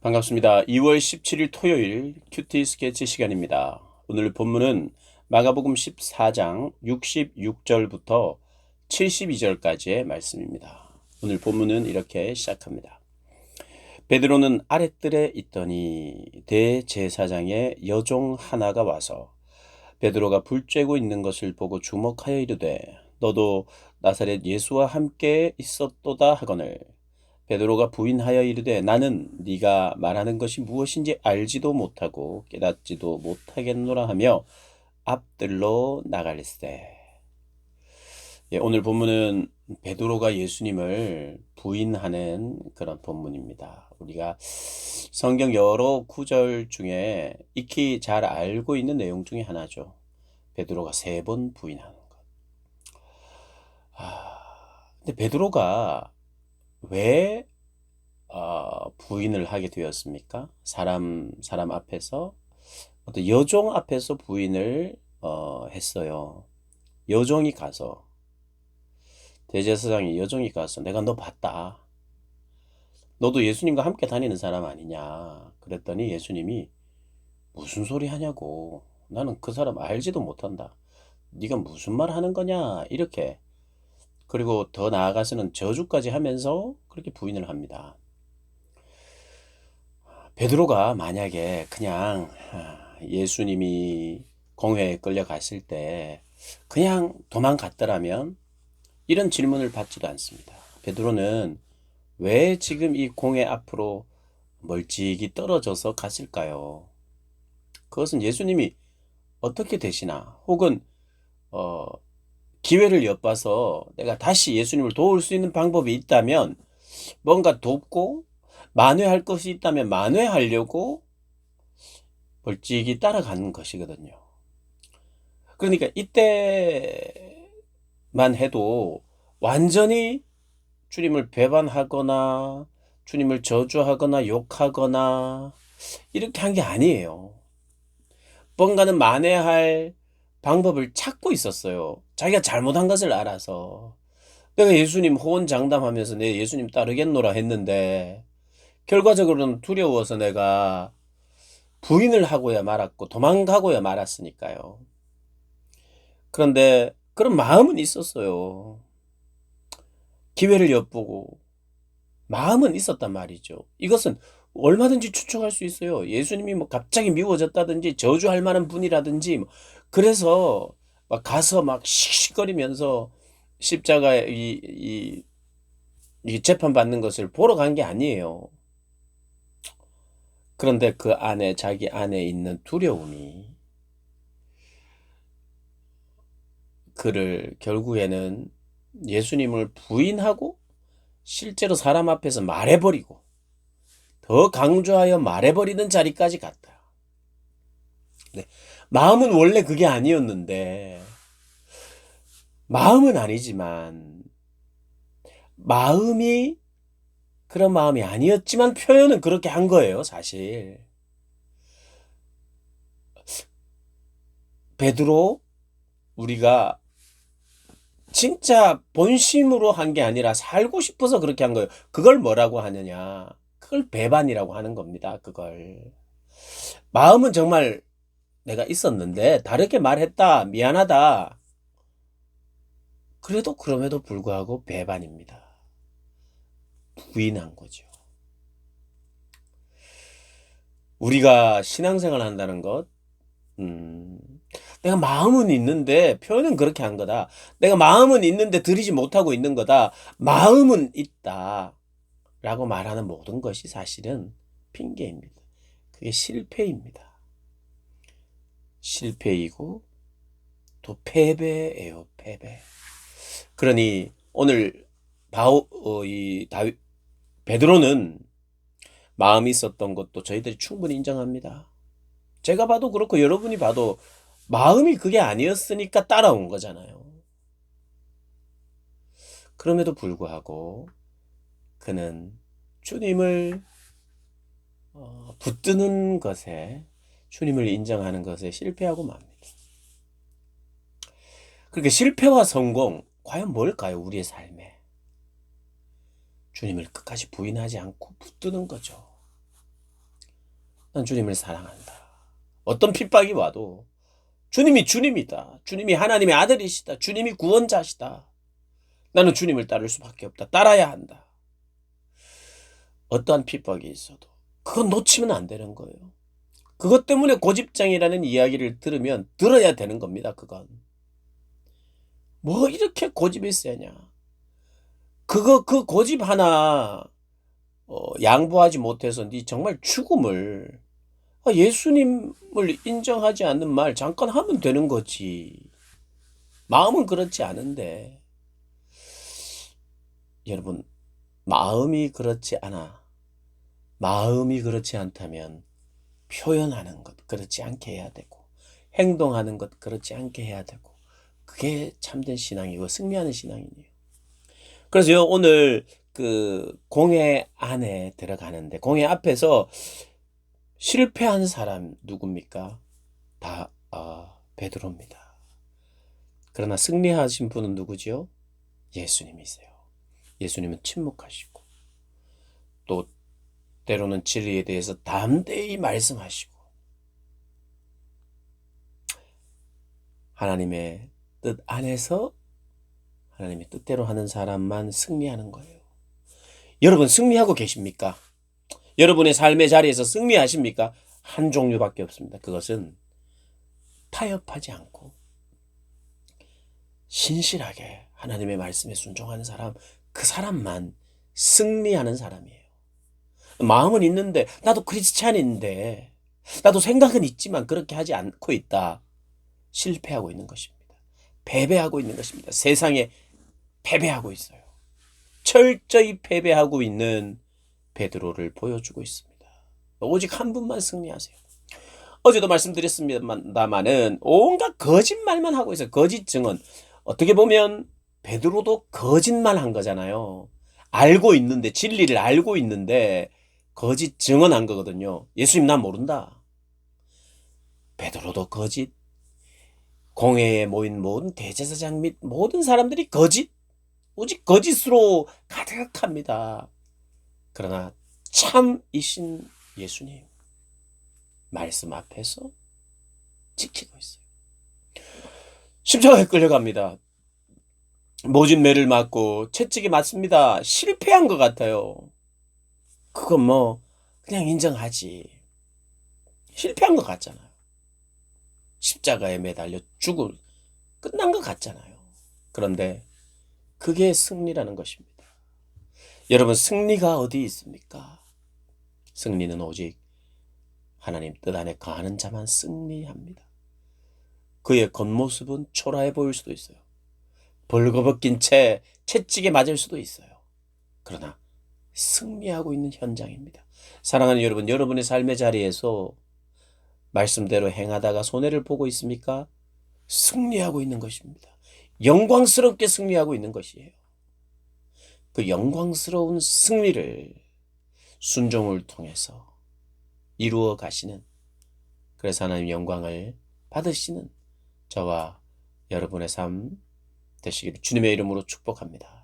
반갑습니다. 2월 17일 토요일 큐티 스케치 시간입니다. 오늘 본문은 마가복음 14장 66절부터 72절까지의 말씀입니다. 오늘 본문은 이렇게 시작합니다. 베드로는 아랫뜰에 있더니 대제사장의 여종 하나가 와서 베드로가 불 쬐고 있는 것을 보고 주목하여 이르되 너도 나사렛 예수와 함께 있었도다 하거늘 베드로가 부인하여 이르되 나는 네가 말하는 것이 무엇인지 알지도 못하고 깨닫지도 못하겠노라 하며 앞뜰로 나갈세. 오늘 본문은 베드로가 예수님을 부인하는 그런 본문입니다. 우리가 성경 여러 구절 중에 익히 잘 알고 있는 내용 중에 하나죠. 베드로가 3번 부인하는 것. 근데 베드로가 왜 부인을 하게 되었습니까? 사람 앞에서 어떤 여종 앞에서 부인을 했어요. 여종이 가서 대제사장이 여종이 가서 내가 너 봤다. 너도 예수님과 함께 다니는 사람 아니냐? 그랬더니 예수님이 무슨 소리 하냐고. 나는 그 사람 알지도 못한다. 네가 무슨 말 하는 거냐? 이렇게. 그리고 더 나아가서는 저주까지 하면서 그렇게 부인을 합니다. 베드로가 만약에 그냥 예수님이 공회에 끌려갔을 때 그냥 도망갔더라면 이런 질문을 받지도 않습니다. 베드로는 왜 지금 이 공회 앞으로 멀찍이 떨어져서 갔을까요? 그것은 예수님이 어떻게 되시나 혹은 어, 기회를 엿봐서 내가 다시 예수님을 도울 수 있는 방법이 있다면 뭔가 돕고 만회할 것이 있다면 만회하려고 멀찍이 따라가는 것이거든요. 그러니까 이때만 해도 완전히 주님을 배반하거나 주님을 저주하거나 욕하거나 이렇게 한 게 아니에요. 뭔가는 만회할 방법을 찾고 있었어요. 자기가 잘못한 것을 알아서. 내가 예수님 호언장담하면서 내 예수님 따르겠노라 했는데 결과적으로는 두려워서 내가 부인을 하고야 말았고 도망가고야 말았으니까요. 그런데 그런 마음은 있었어요. 기회를 엿보고 마음은 있었단 말이죠. 이것은 얼마든지 추측할 수 있어요. 예수님이 뭐 갑자기 미워졌다든지 저주할 만한 분이라든지 그래서 막 가서 막 씩씩거리면서 십자가에 이 재판 받는 것을 보러 간 게 아니에요. 그런데 그 안에 자기 안에 있는 두려움이 그를 결국에는 예수님을 부인하고 실제로 사람 앞에서 말해버리고 더 강조하여 말해버리는 자리까지 갔다. 네. 마음은 원래 그게 아니었는데 마음은 아니지만 마음이 그런 마음이 아니었지만 표현은 그렇게 한 거예요, 사실. 베드로 우리가 진짜 본심으로 한 게 아니라 살고 싶어서 그렇게 한 거예요. 그걸 뭐라고 하느냐? 그걸 배반이라고 하는 겁니다. 그걸. 마음은 정말 내가 있었는데 다르게 말했다. 미안하다. 그래도 그럼에도 불구하고 배반입니다. 부인한 거죠. 우리가 신앙생활 한다는 것, 음, 내가 마음은 있는데 표현은 그렇게 한 거다. 내가 마음은 있는데 드리지 못하고 있는 거다. 마음은 있다. 라고 말하는 모든 것이 사실은 핑계입니다. 그게 실패입니다. 실패이고 또 패배예요, 패배. 그러니 오늘 베드로는 마음이 있었던 것도 저희들이 충분히 인정합니다. 제가 봐도 그렇고 여러분이 봐도 마음이 그게 아니었으니까 따라온 거잖아요. 그럼에도 불구하고 그는 주님을 붙드는 것에 주님을 인정하는 것에 실패하고 맙니다. 그렇게 실패와 성공 과연 뭘까요? 우리의 삶에 주님을 끝까지 부인하지 않고 붙드는 거죠. 난 주님을 사랑한다. 어떤 핍박이 와도 주님이 주님이다. 주님이 하나님의 아들이시다. 주님이 구원자시다. 나는 주님을 따를 수밖에 없다. 따라야 한다. 어떠한 핍박이 있어도 그건 놓치면 안 되는 거예요. 그것 때문에 고집장이라는 이야기를 들으면 들어야 되는 겁니다. 그건. 뭐 이렇게 고집이 세냐. 그 고집 하나 양보하지 못해서 네 정말 죽음을 예수님을 인정하지 않는 말 잠깐 하면 되는 거지. 마음은 그렇지 않은데 여러분 마음이 그렇지 않다면 표현하는 것 그렇지 않게 해야 되고 행동하는 것 그렇지 않게 해야 되고 그게 참된 신앙이고 승리하는 신앙이에요. 그래서 오늘 그 공회 안에 들어가는데 공회 앞에서 실패한 사람 누굽니까? 다 베드로입니다. 그러나 승리하신 분은 누구죠? 예수님이세요. 예수님은 침묵하시고 또 때로는 진리에 대해서 담대히 말씀하시고 하나님의 뜻 안에서 하나님의 뜻대로 하는 사람만 승리하는 거예요. 여러분 승리하고 계십니까? 여러분의 삶의 자리에서 승리하십니까? 한 종류밖에 없습니다. 그것은 타협하지 않고 신실하게 하나님의 말씀에 순종하는 사람, 그 사람만 승리하는 사람이에요. 마음은 있는데 나도 크리스찬인데 나도 생각은 있지만 그렇게 하지 않고 있다. 실패하고 있는 것입니다. 패배하고 있는 것입니다. 세상에 패배하고 있어요. 철저히 패배하고 있는 베드로를 보여주고 있습니다. 오직 한 분만 승리하세요. 어제도 말씀드렸습니다만은 온갖 거짓말만 하고 있어요. 거짓 증언. 어떻게 보면 베드로도 거짓말 한 거잖아요. 알고 있는데 진리를 알고 있는데 거짓 증언한 거거든요. 예수님 난 모른다. 베드로도 거짓. 공회에 모인 모든 대제사장 및 모든 사람들이 거짓. 오직 거짓으로 가득합니다. 그러나 참이신 예수님 말씀 앞에서 지키고 있어요. 십자가에 끌려갑니다. 모진 매를 맞고 채찍이 맞습니다. 실패한 것 같아요. 그건 뭐 그냥 인정하지. 실패한 것 같잖아요. 십자가에 매달려 죽을 끝난 것 같잖아요. 그런데 그게 승리라는 것입니다. 여러분 승리가 어디 있습니까? 승리는 오직 하나님 뜻 안에 거하는 자만 승리합니다. 그의 겉모습은 초라해 보일 수도 있어요. 벌거벗긴 채 채찍에 맞을 수도 있어요. 그러나 승리하고 있는 현장입니다. 사랑하는 여러분, 여러분의 삶의 자리에서 말씀대로 행하다가 손해를 보고 있습니까? 승리하고 있는 것입니다. 영광스럽게 승리하고 있는 것이에요. 그 영광스러운 승리를 순종을 통해서 이루어 가시는, 그래서 하나님 영광을 받으시는 저와 여러분의 삶 되시기를 주님의 이름으로 축복합니다.